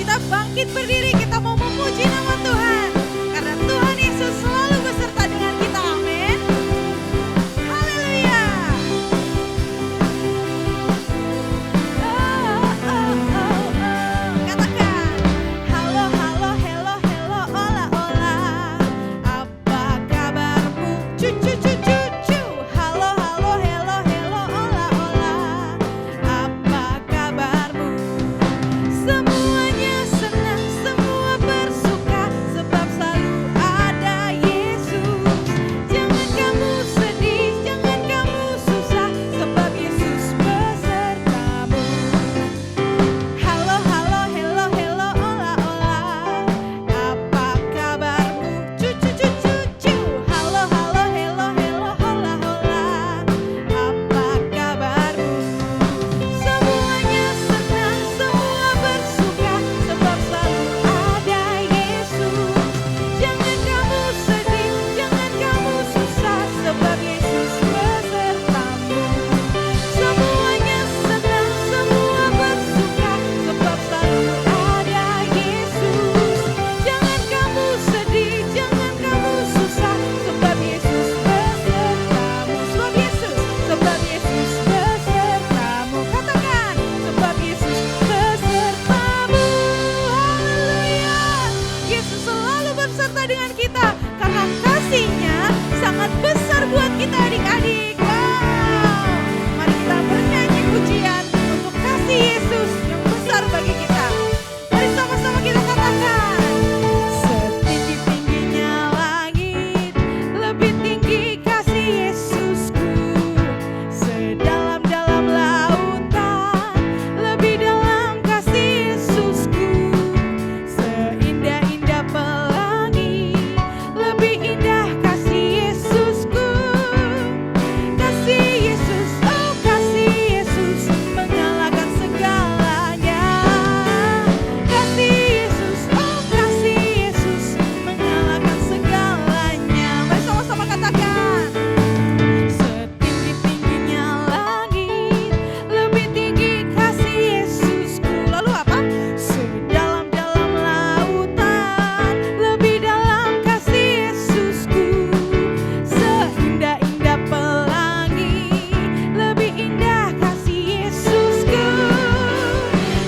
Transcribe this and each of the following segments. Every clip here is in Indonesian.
sukacita bangkit berdiri, kita mau memuji nama Tuhan. Karena Tuhan Yesus selalu beserta dengan kita, amin. Haleluya. Katakan, halo, halo, hello, hello, ola, ola. Apa kabarmu? Cucu, cucu, cucu. Halo, halo, hello, hello, ola, ola. Apa kabarmu? Semuanya senang, semua bersuka, sebab selalu ada Yesus. Jangan kamu sedih, jangan kamu susah, sebab Yesus besertamu. Halo, halo, hello, hello, ola, ola. Apa kabarmu? Cucu, cucu, cucu. Halo, halo, hello, hello, hola, hola. Apa kabarmu? Semuanya senang, semua bersuka, sebab selalu ada Yesus. Jangan kamu sedih, jangan kamu susah, sebab Yesus besertamu. Semuanya senang, semua bersuka, sebab selalu ada Yesus. Jangan kamu sedih, jangan kamu susah, sebab Yesus besertamu. Sebab Yesus besertamu. Katakan, sebab Yesus besertamu. Haleluya. Yesus selalu beserta dengan kita karena kasih-Nya sangat besar buat kita adik-adik. Wow. Mari kita bernyanyi pujian untuk kasih Yesus yang besar bagi kita. Mari sama-sama kita katakan. Setinggi-tingginya langit, lebih tinggi kasih Yesusku. Sedalam-dalam lautan, lebih dalam kasih Yesusku. Seindah-indah pelangi, lebih indah kasih Yesusku. Kasih Yesus, oh kasih Yesus, mengalahkan segalanya. Kasih Yesus, oh kasih Yesus, mengalahkan segalanya. Mari sama-sama katakan. Setinggi-tingginya langit, lebih tinggi kasih Yesusku. Lalu apa? Sedalam-dalam lautan, lebih dalam kasih Yesusku. Seindah-indah pelangi, lebih indah kasih Yesusku.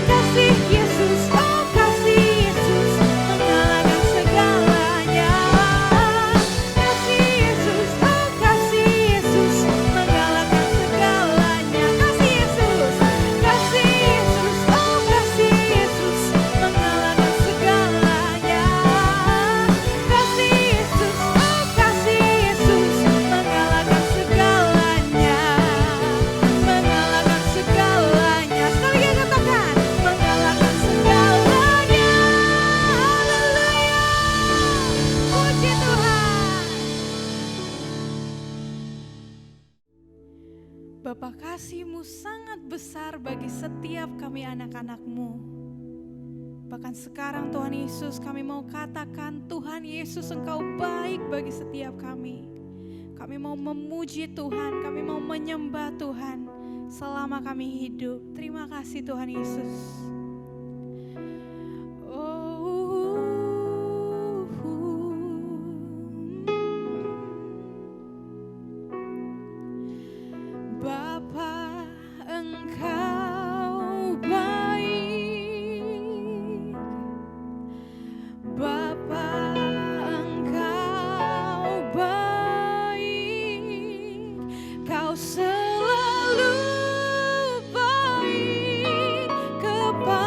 Kasih Yesus, oh kasih Yesus, mengalahkan segalanya. Kasih Yesus, oh kasih Yesus, mengalahkan segalanya. Kasih Yesus, oh kasih Yesus, mengalahkan segalanya. Kasih Yesus, oh kasih Yesus, mengalahkan segalanya. Mengalahkan segalanya. Sekali lagi katakan, mengalahkan segalanya. Haleluya. Puji Tuhan. Bapa, kasih-Mu sangat besar bagi setiap kami anak-anak-Mu. Bahkan sekarang Tuhan Yesus, kami mau katakan, Tuhan Yesus Engkau baik bagi setiap kami. Kami mau memuji Tuhan, kami mau menyembah Tuhan selama kami hidup. Terima kasih Tuhan Yesus. Bapa, Engkau baik. Bapa, Engkau baik. Kau selalu baik kepada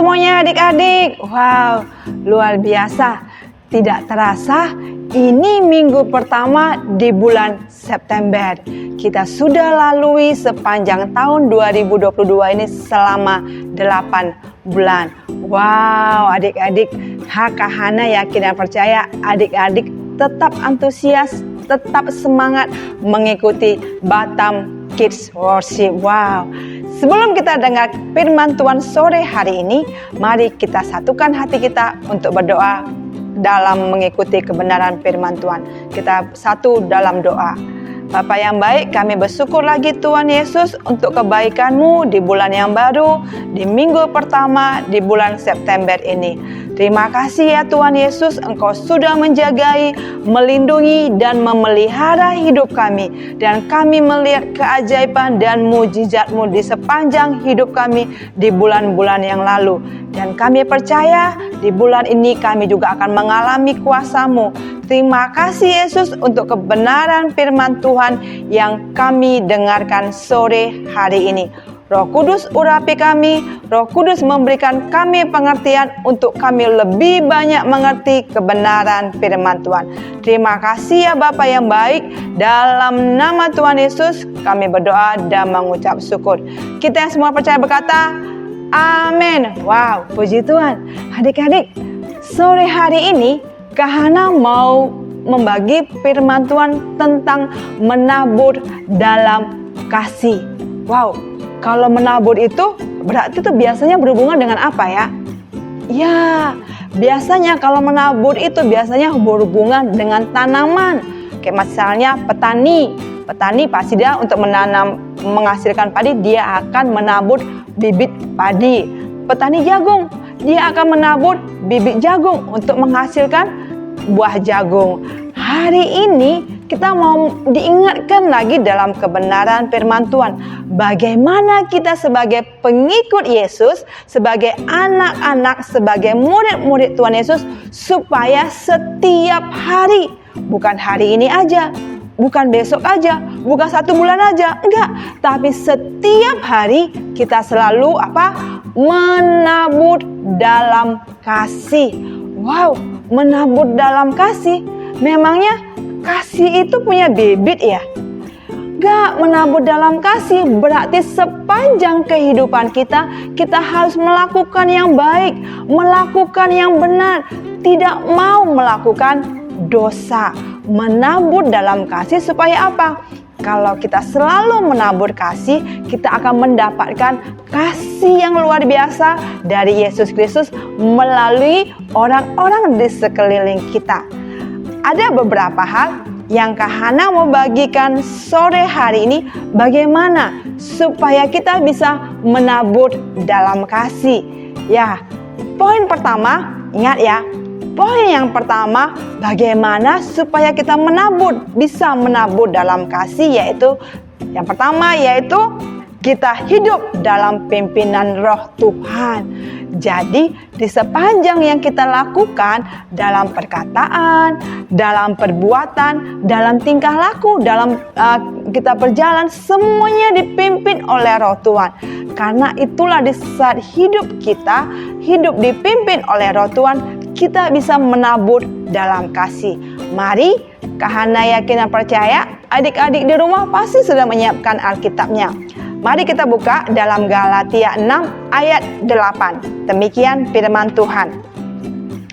semuanya adik-adik. Wow, luar biasa. Tidak terasa, ini minggu pertama di bulan September. Kita sudah lalui sepanjang tahun 2022 ini selama 8 bulan. Wow, adik-adik, Kak Hana yakin dan percaya adik-adik tetap antusias, tetap semangat mengikuti Batam Kids Worship. Wow. Sebelum kita dengar firman Tuhan sore hari ini, mari kita satukan hati kita untuk berdoa dalam mengikuti kebenaran firman Tuhan. Kita satu dalam doa. Bapa yang baik, kami bersyukur lagi Tuhan Yesus untuk kebaikan-Mu di bulan yang baru, di minggu pertama di bulan September ini. Terima kasih ya Tuhan Yesus, Engkau sudah menjagai, melindungi dan memelihara hidup kami. Dan kami melihat keajaiban dan mujizat-Mu di sepanjang hidup kami di bulan-bulan yang lalu. Dan kami percaya di bulan ini kami juga akan mengalami kuasa-Mu. Terima kasih Yesus untuk kebenaran firman Tuhan yang kami dengarkan sore hari ini. Roh Kudus urapi kami, Roh Kudus memberikan kami pengertian untuk kami lebih banyak mengerti kebenaran firman Tuhan. Terima kasih ya Bapa yang baik, dalam nama Tuhan Yesus kami berdoa dan mengucap syukur. Kita yang semua percaya berkata, amin. Wow, puji Tuhan. Adik-adik, sore hari ini Kak Hana mau membagi firman Tuhan tentang menabur dalam kasih. Wow, kalau menabur itu berarti itu biasanya berhubungan dengan apa ya? Ya, biasanya kalau menabur itu biasanya berhubungan dengan tanaman. Kayak misalnya petani. Petani pasti dia untuk menanam, menghasilkan padi, dia akan menabur bibit padi. Petani jagung, dia akan menabur bibit jagung untuk menghasilkan buah jagung. Hari ini kita mau diingatkan lagi dalam kebenaran firman Tuhan. Bagaimana kita sebagai pengikut Yesus, sebagai anak-anak, sebagai murid-murid Tuhan Yesus, supaya setiap hari, bukan hari ini aja, bukan besok aja, bukan 1 bulan aja, enggak. Tapi setiap hari kita selalu menabur dalam kasih. Wow, menabur dalam kasih. Memangnya kasih itu punya bibit ya? Enggak, menabur dalam kasih berarti sepanjang kehidupan kita, kita harus melakukan yang baik, melakukan yang benar, tidak mau melakukan dosa. Menabur dalam kasih supaya apa? Kalau kita selalu menabur kasih, kita akan mendapatkan kasih yang luar biasa dari Yesus Kristus melalui orang-orang di sekeliling kita. Ada beberapa hal yang Kak Hana mau bagikan sore hari ini, bagaimana supaya kita bisa menabur dalam kasih. Ya, poin pertama, ingat ya, poin yang pertama, bagaimana supaya kita bisa menabur dalam kasih, yaitu yang pertama yaitu kita hidup dalam pimpinan Roh Tuhan. Jadi di sepanjang yang kita lakukan dalam perkataan, dalam perbuatan, dalam tingkah laku, dalam kita berjalan, semuanya dipimpin oleh Roh Tuhan. Karena itulah di saat hidup kita hidup dipimpin oleh Roh Tuhan, kita bisa menabur dalam kasih. Mari, Kak Hana yakin dan percaya adik-adik di rumah pasti sudah menyiapkan Alkitabnya. Mari kita buka dalam Galatia 6 ayat 8. Demikian firman Tuhan.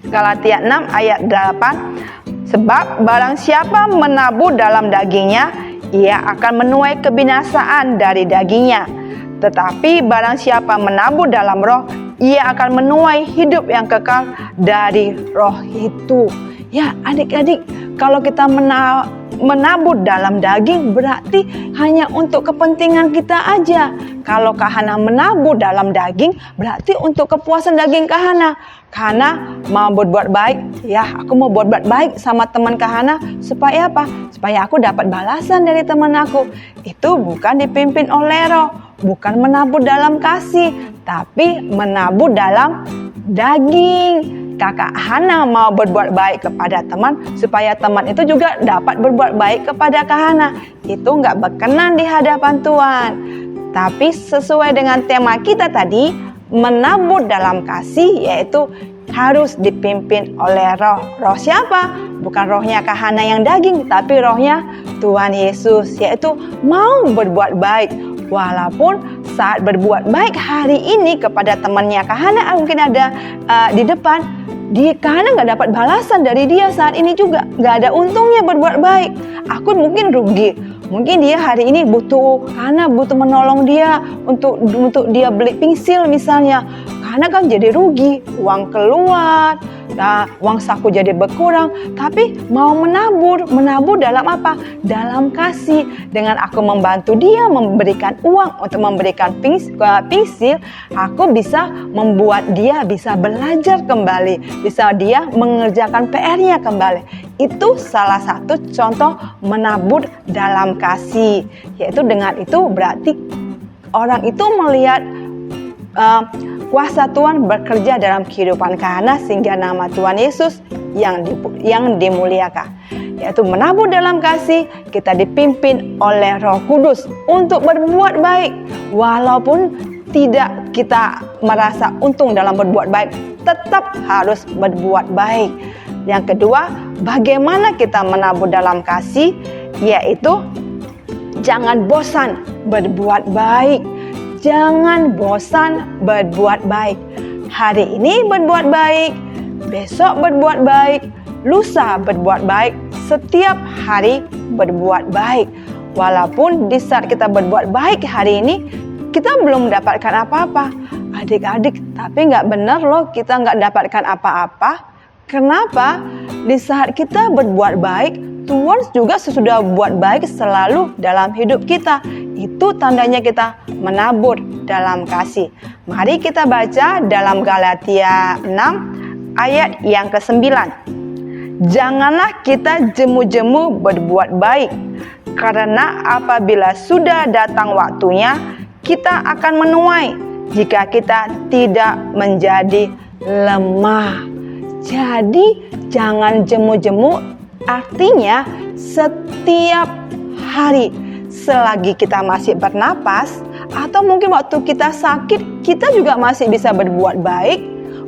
Galatia 6 ayat 8. Sebab barang siapa menabur dalam dagingnya, ia akan menuai kebinasaan dari dagingnya. Tetapi barang siapa menabur dalam roh, ia akan menuai hidup yang kekal dari roh itu. Ya adik-adik, kalau kita menabur dalam daging berarti hanya untuk kepentingan kita aja. Kalau Kak Hana menabur dalam daging berarti untuk kepuasan daging Kak Hana. Kak Hana mau berbuat baik, ya aku mau berbuat baik sama teman Kak Hana supaya apa? Supaya aku dapat balasan dari teman aku. Itu bukan dipimpin oleh roh, bukan menabur dalam kasih, tapi menabur dalam daging. Kakak Hana mau berbuat baik kepada teman supaya teman itu juga dapat berbuat baik kepada Kak Hana. Itu nggak berkenan di hadapan Tuhan. Tapi sesuai dengan tema kita tadi, menabur dalam kasih, yaitu harus dipimpin oleh roh. Roh siapa? Bukan rohnya Kahana yang daging, tapi rohnya Tuhan Yesus, yaitu mau berbuat baik. Walaupun saat berbuat baik hari ini kepada temannya Kahana, mungkin ada di depan, Kahana nggak dapat balasan dari dia saat ini juga. Nggak ada untungnya berbuat baik. Aku mungkin rugi. Mungkin dia hari ini Kahana butuh menolong dia untuk dia beli pensil misalnya. Kahana kan jadi rugi, uang keluar, uang saku jadi berkurang. Tapi mau menabur dalam apa? Dalam kasih. Dengan aku membantu dia memberikan uang untuk memberikan pensil, aku bisa membuat dia bisa belajar kembali, bisa dia mengerjakan PR-nya kembali. Itu salah satu contoh menabur dalam kasih. Yaitu dengan itu berarti orang itu melihat kuasa Tuhan bekerja dalam kehidupan Kahana sehingga nama Tuhan Yesus yang dimuliakan. Yaitu menabur dalam kasih, kita dipimpin oleh Roh Kudus untuk berbuat baik. Walaupun tidak kita merasa untung dalam berbuat baik, tetap harus berbuat baik. Yang kedua, bagaimana kita menabur dalam kasih? Yaitu jangan bosan berbuat baik. Jangan bosan berbuat baik. Hari ini berbuat baik, besok berbuat baik, lusa berbuat baik, setiap hari berbuat baik. Walaupun di saat kita berbuat baik hari ini, kita belum mendapatkan apa-apa. Adik-adik, tapi nggak benar loh kita nggak dapatkan apa-apa. Kenapa? Di saat kita berbuat baik, Tuhan juga sesudah buat baik selalu dalam hidup kita. Itu tandanya kita menabur dalam kasih. Mari kita baca dalam Galatia 6 ayat yang ke-9. Janganlah kita jemu-jemu berbuat baik, karena apabila sudah datang waktunya, kita akan menuai jika kita tidak menjadi lemah. Jadi jangan jemu-jemu, artinya setiap hari selagi kita masih bernapas, atau mungkin waktu kita sakit, kita juga masih bisa berbuat baik.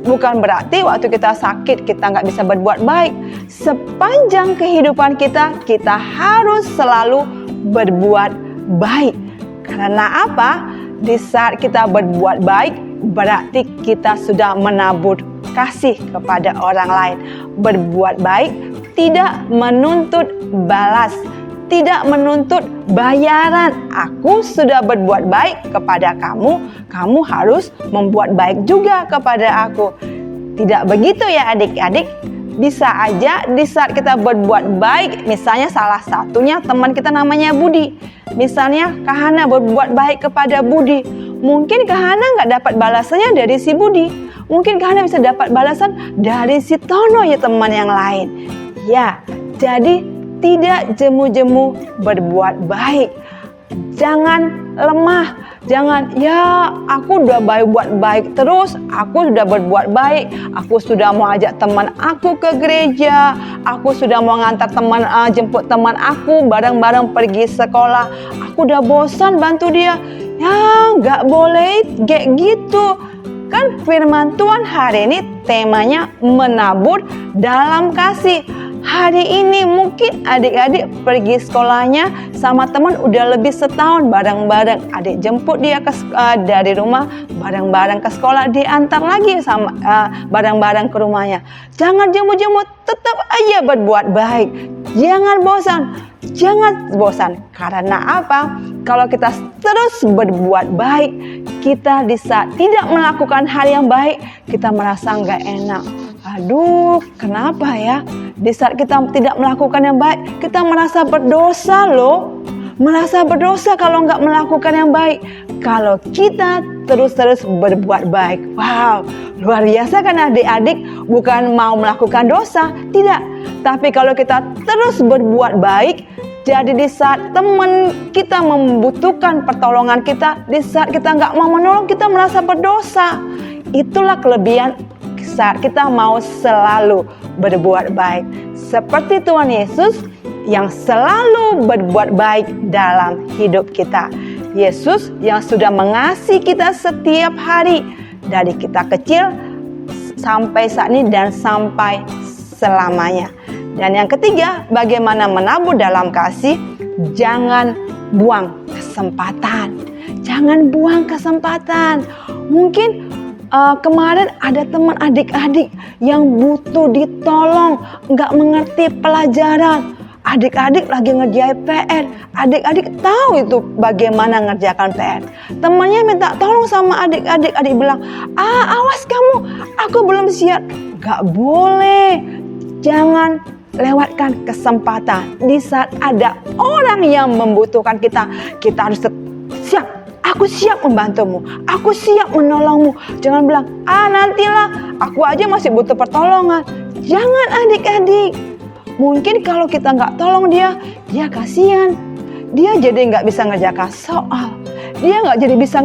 Bukan berarti waktu kita sakit kita nggak bisa berbuat baik. Sepanjang kehidupan kita harus selalu berbuat baik. Karena apa? Di saat kita berbuat baik, berarti kita sudah menabur kasih kepada orang lain. Berbuat baik tidak menuntut balas, tidak menuntut bayaran. Aku sudah berbuat baik kepada kamu, kamu harus membuat baik juga kepada aku. Tidak begitu ya adik-adik. Bisa aja di saat kita berbuat baik, misalnya salah satunya teman kita namanya Budi. Misalnya Kahana berbuat baik kepada Budi. Mungkin Kahana nggak dapat balasannya dari si Budi. Mungkin Kahana bisa dapat balasan dari si Tono ya teman yang lain. Ya, jadi tidak jemu-jemu berbuat baik. Jangan lemah. Jangan, ya aku udah buat baik terus. Aku sudah berbuat baik. Aku sudah mau ajak teman aku ke gereja. Aku sudah mau ngantar jemput teman aku bareng-bareng pergi sekolah. Aku udah bosan bantu dia. Ya, nggak boleh kayak gitu. Kan firman Tuhan hari ini temanya menabur dalam kasih. Hari ini mungkin adik-adik pergi sekolahnya sama teman udah lebih setahun bareng-bareng. Adik jemput dia dari rumah bareng-bareng ke sekolah, diantar lagi sama bareng-bareng ke rumahnya. Jangan jemu-jemu, tetap aja berbuat baik. Jangan bosan. Karena apa? Kalau kita terus berbuat baik, kita di saat tidak melakukan hal yang baik, kita merasa nggak enak. Aduh, kenapa ya? Di saat kita tidak melakukan yang baik, kita merasa berdosa loh. Merasa berdosa kalau nggak melakukan yang baik. Kalau kita terus-terus berbuat baik. Wow, luar biasa kan adik-adik? Bukan mau melakukan dosa, tidak. Tapi kalau kita terus berbuat baik, jadi di saat teman kita membutuhkan pertolongan kita, di saat kita nggak mau menolong, kita merasa berdosa. Itulah kelebihan saat kita mau selalu berbuat baik. Seperti Tuhan Yesus yang selalu berbuat baik dalam hidup kita. Yesus yang sudah mengasihi kita setiap hari. dari kita kecil sampai saat ini dan sampai selamanya. Dan yang ketiga, bagaimana menabur dalam kasih? Jangan buang kesempatan. Jangan buang kesempatan. Mungkin kemarin ada teman adik-adik yang butuh ditolong, nggak mengerti pelajaran. Adik-adik lagi ngerjain PR. Adik-adik tahu itu bagaimana ngerjakan PR. Temannya minta tolong sama adik-adik. Adik bilang, awas kamu, aku belum siap. Nggak boleh. Jangan lewatkan kesempatan. Di saat ada orang yang membutuhkan kita, kita harus siap. Aku siap membantumu. Aku siap menolongmu. Jangan bilang, nantilah. Aku aja masih butuh pertolongan. Jangan adik-adik. Mungkin kalau kita nggak tolong dia kasihan. Dia jadi nggak bisa ngerjakan soal. Dia nggak jadi bisa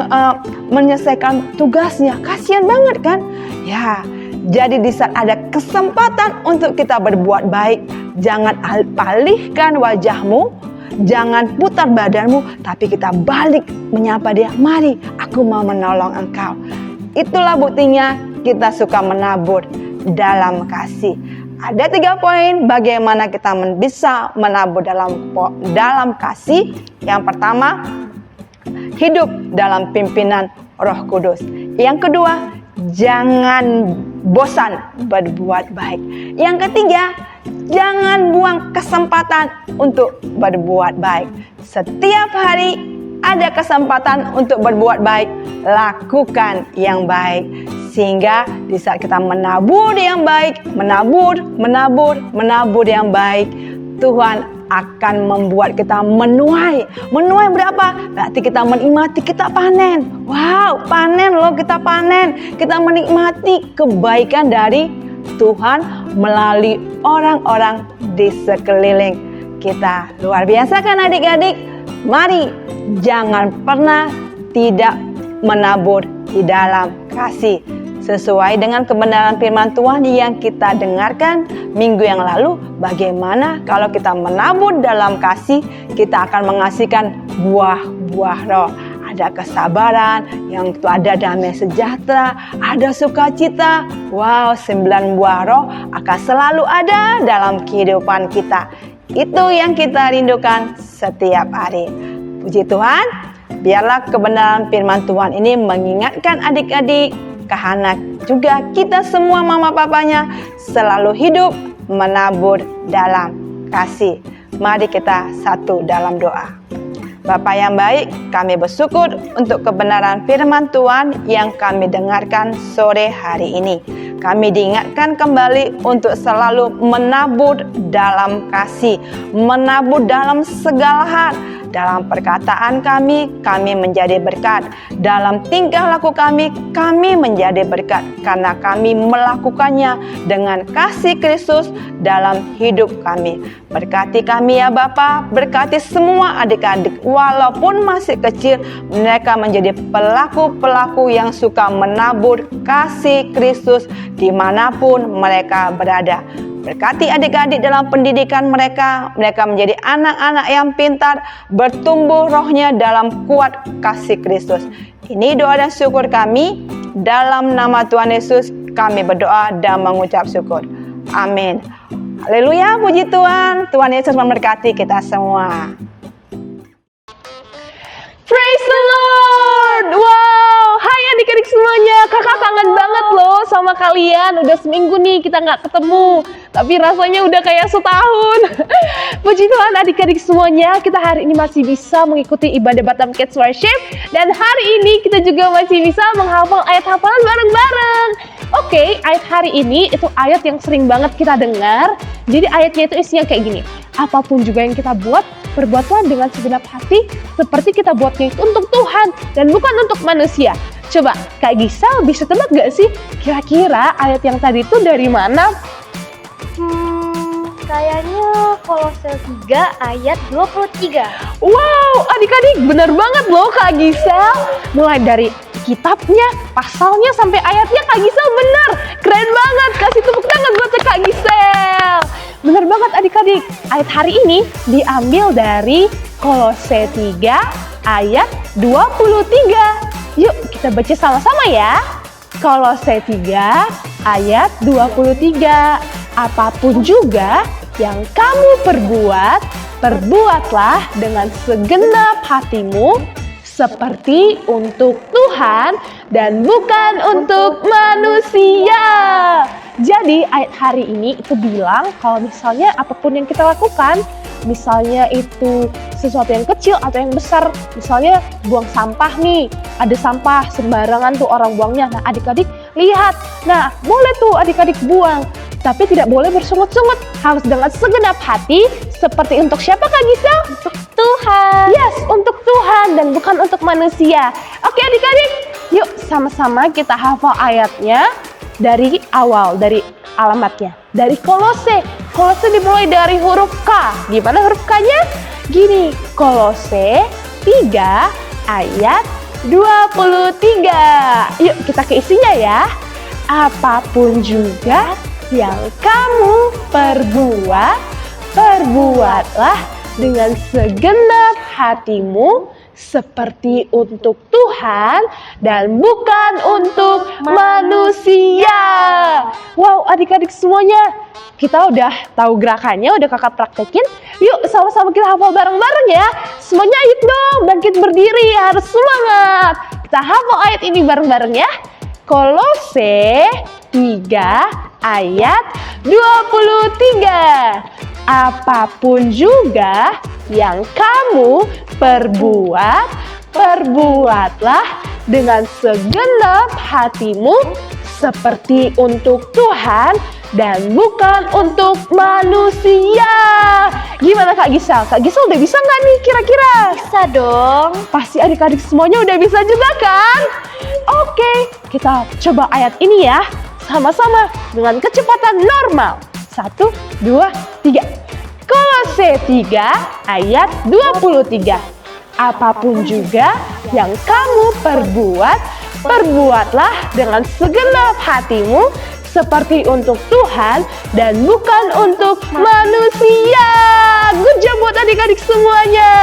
menyelesaikan tugasnya. Kasihan banget kan? Ya. Jadi di saat ada kesempatan untuk kita berbuat baik, jangan palingkan wajahmu, jangan putar badanmu, tapi kita balik menyapa dia, mari aku mau menolong engkau. Itulah buktinya kita suka menabur dalam kasih. Ada 3 poin bagaimana kita bisa menabur dalam kasih. Yang pertama, hidup dalam pimpinan Roh Kudus. Yang kedua, jangan bosan berbuat baik. Yang ketiga, jangan buang kesempatan untuk berbuat baik. Setiap hari ada kesempatan untuk berbuat baik, lakukan yang baik. Sehingga di saat kita menabur yang baik, menabur yang baik, Tuhan akan membuat kita menuai. Menuai berapa? Berarti kita menikmati, kita panen. Wow, panen loh, kita panen. Kita menikmati kebaikan dari Tuhan melalui orang-orang di sekeliling kita. Luar biasa kan adik-adik? Mari jangan pernah tidak menabur di dalam kasih. Sesuai dengan kebenaran firman Tuhan yang kita dengarkan minggu yang lalu, bagaimana kalau kita menabur dalam kasih, kita akan menghasilkan buah-buah roh. Ada kesabaran, yang itu ada damai sejahtera, ada sukacita. Wow, 9 buah roh akan selalu ada dalam kehidupan kita. Itu yang kita rindukan setiap hari. Puji Tuhan, biarlah kebenaran firman Tuhan ini mengingatkan adik-adik, karena juga kita semua mama papanya selalu hidup menabur dalam kasih. Mari kita satu dalam doa. Bapa yang baik, kami bersyukur untuk kebenaran firman Tuhan yang kami dengarkan sore hari ini. Kami diingatkan kembali untuk selalu menabur dalam kasih, menabur dalam segala hal. Dalam perkataan kami menjadi berkat. Dalam tingkah laku kami menjadi berkat. Karena kami melakukannya dengan kasih Kristus dalam hidup kami. Berkati kami ya Bapa, berkati semua adik-adik. Walaupun masih kecil, mereka menjadi pelaku-pelaku yang suka menabur kasih Kristus dimanapun mereka berada. Berkati adik-adik dalam pendidikan mereka menjadi anak-anak yang pintar, bertumbuh rohnya dalam kuat kasih Kristus. Ini doa dan syukur kami, dalam nama Tuhan Yesus kami berdoa dan mengucap syukur. Amin. Haleluya, puji Tuhan. Tuhan Yesus memberkati kita semua. Praise the Lord. Wow, hai adik-adik semuanya. Kakak kangen banget loh sama kalian. Udah seminggu nih kita gak ketemu, tapi rasanya udah kayak setahun. Puji Tuhan adik-adik semuanya, kita hari ini masih bisa mengikuti ibadah Batam Kids Worship. Dan hari ini kita juga masih bisa menghafal ayat hafalan bareng-bareng. Oke, ayat hari ini itu ayat yang sering banget kita dengar. Jadi ayatnya itu isinya kayak gini. Apapun juga yang kita buat, perbuatlah dengan segenap hati seperti kita buatnya itu untuk Tuhan dan bukan untuk manusia. Coba Kak Gisel bisa tebak gak sih kira-kira ayat yang tadi itu dari mana? Kayaknya Kolose 3 ayat 23. Wow, adik-adik benar banget loh Kak Gisel. Mulai dari kitabnya, pasalnya sampai ayatnya Kak Gisel benar. Keren banget, kasih tepuk tangan buat Kak Gisel. Benar banget adik-adik, ayat hari ini diambil dari Kolose 3 ayat 23. Yuk kita baca sama-sama ya. Kolose 3 ayat 23. Apapun juga yang kamu perbuat, perbuatlah dengan segenap hatimu seperti untuk Tuhan dan bukan untuk manusia. Jadi ayat hari ini itu bilang kalau misalnya apapun yang kita lakukan, misalnya itu sesuatu yang kecil atau yang besar, misalnya buang sampah nih, ada sampah sembarangan tuh orang buangnya. Nah adik-adik lihat, nah boleh tuh adik-adik buang, tapi tidak boleh bersungut-sungut, harus dengan segenap hati. Seperti untuk siapa Kak Gisel? Untuk Tuhan. Yes, untuk Tuhan dan bukan untuk manusia. Oke adik-adik, yuk sama-sama kita hafal ayatnya dari awal, dari alamatnya. Dari Kolose. Kolose dimulai dari huruf K. Gimana huruf K-nya? Gini, Kolose 3 ayat 23. Yuk kita ke isinya ya. Apapun juga yang kamu perbuat, perbuatlah dengan segenap hatimu seperti untuk Tuhan dan bukan untuk manusia. Wow, adik-adik semuanya, kita udah tahu gerakannya, udah kakak praktekin. Yuk sama-sama kita hafal bareng-bareng ya. Semuanya yuk dong, bangkit berdiri, harus semangat. Kita hafal ayat ini bareng-bareng ya. Kolose 3 ayat 23. Apapun juga yang kamu perbuat, perbuatlah dengan segenap hatimu seperti untuk Tuhan dan bukan untuk manusia. Gimana Kak Gisel? Kak Gisel udah bisa nggak nih kira-kira? Bisa dong. Pasti adik-adik semuanya udah bisa juga kan? Oke, kita coba ayat ini ya. Sama-sama dengan kecepatan normal. 1, 2, 3. Kolose 3 ayat 23. Apapun juga yang kamu perbuat, perbuatlah dengan segenap hatimu seperti untuk Tuhan dan bukan untuk manusia. Good job buat adik-adik semuanya.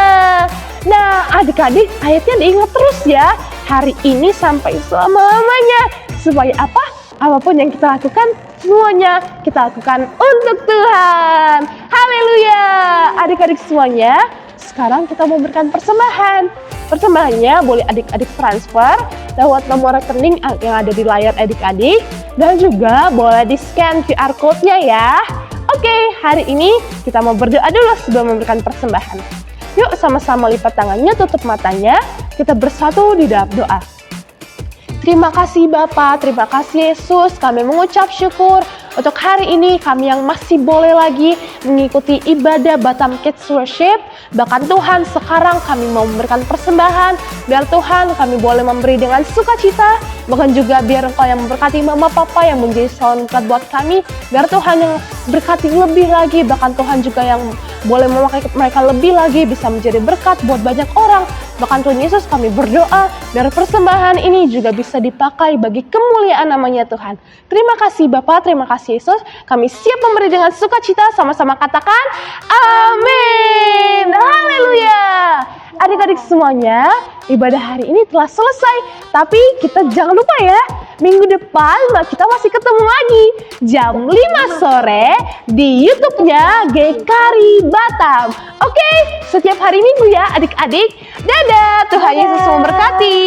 Nah, adik-adik ayatnya diingat terus ya. Hari ini sampai selama-lamanya. Supaya apa? Apapun yang kita lakukan, semuanya kita lakukan untuk Tuhan. Haleluya. Adik-adik semuanya, sekarang kita mau memberikan persembahan. Persembahannya boleh adik-adik transfer lewat nomor rekening yang ada di layar adik-adik. Dan juga boleh di-scan QR code-nya ya. Oke, hari ini kita mau berdoa dulu sebelum memberikan persembahan. Yuk sama-sama lipat tangannya, tutup matanya. Kita bersatu di dalam doa. Terima kasih Bapa, terima kasih Yesus, kami mengucap syukur untuk hari ini kami yang masih boleh lagi mengikuti ibadah Batam Kids Worship. Bahkan Tuhan sekarang kami mau memberikan persembahan, biar Tuhan kami boleh memberi dengan sukacita. Bahkan juga biar Engkau yang memberkati Mama Papa yang menjadi berkat buat kami, biar Tuhan yang berkati lebih lagi. Bahkan Tuhan juga yang boleh memakai mereka lebih lagi bisa menjadi berkat buat banyak orang. Bahkan Tuhan Yesus kami berdoa biar persembahan ini juga bisa dipakai bagi kemuliaan namanya Tuhan. Terima kasih Bapa, terima kasih Yesus. Kami siap memberi dengan sukacita, sama-sama katakan amin. Haleluya. Adik-adik semuanya, ibadah hari ini telah selesai. Tapi kita jangan lupa ya, minggu depan kita masih ketemu lagi jam 5 sore di YouTube-nya Gekari Batam. Oke, setiap hari Minggu ya adik-adik. Dadah, Tuhan Yesus memberkati.